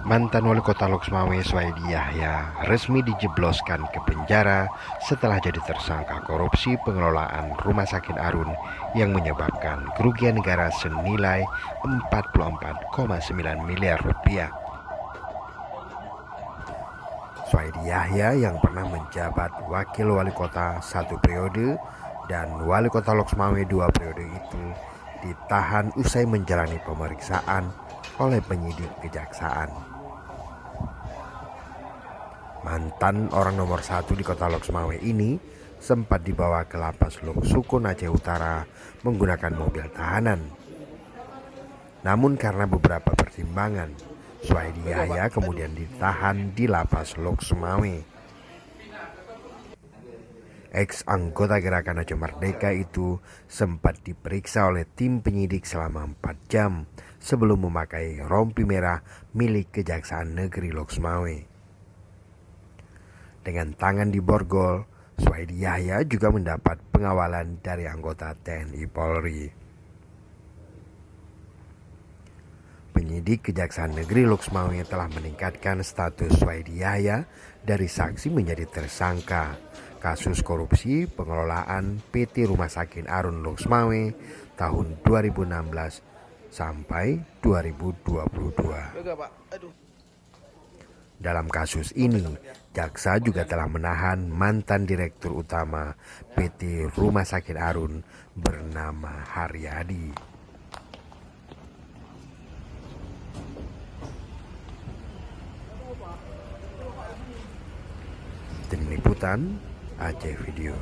Mantan Wali Kota Loksmawe Swaidi Yahya resmi dijebloskan ke penjara setelah jadi tersangka korupsi pengelolaan Rumah Sakit Arun yang menyebabkan kerugian negara senilai 44,9 miliar rupiah. Swaidi Yahya yang pernah menjabat Wakil Wali Kota 1 periode dan Wali Kota Loksmawe 2 periode itu ditahan usai menjalani pemeriksaan oleh penyidik kejaksaan. Mantan orang nomor 1 di kota Loksmawe ini sempat dibawa ke lapas Sukoharjo Aceh Utara menggunakan mobil tahanan. Namun karena beberapa pertimbangan, Swaidi Yahya kemudian ditahan di lapas Loksmawe. Ex anggota Gerakan Aceh Merdeka itu sempat diperiksa oleh tim penyidik selama 4 jam sebelum memakai rompi merah milik Kejaksaan Negeri Loksmawe. Dengan tangan di borgol, Swaidi Yahya juga mendapat pengawalan dari anggota TNI Polri. Penyidik Kejaksaan Negeri Loksmawe telah meningkatkan status Swaidi Yahya dari saksi menjadi tersangka kasus korupsi pengelolaan PT Rumah Sakit Arun Loksmawe tahun 2016 sampai 2022. Dalam kasus ini, jaksa juga telah menahan mantan Direktur Utama PT Rumah Sakit Arun bernama Haryadi. Tim Liputan Aceh Video.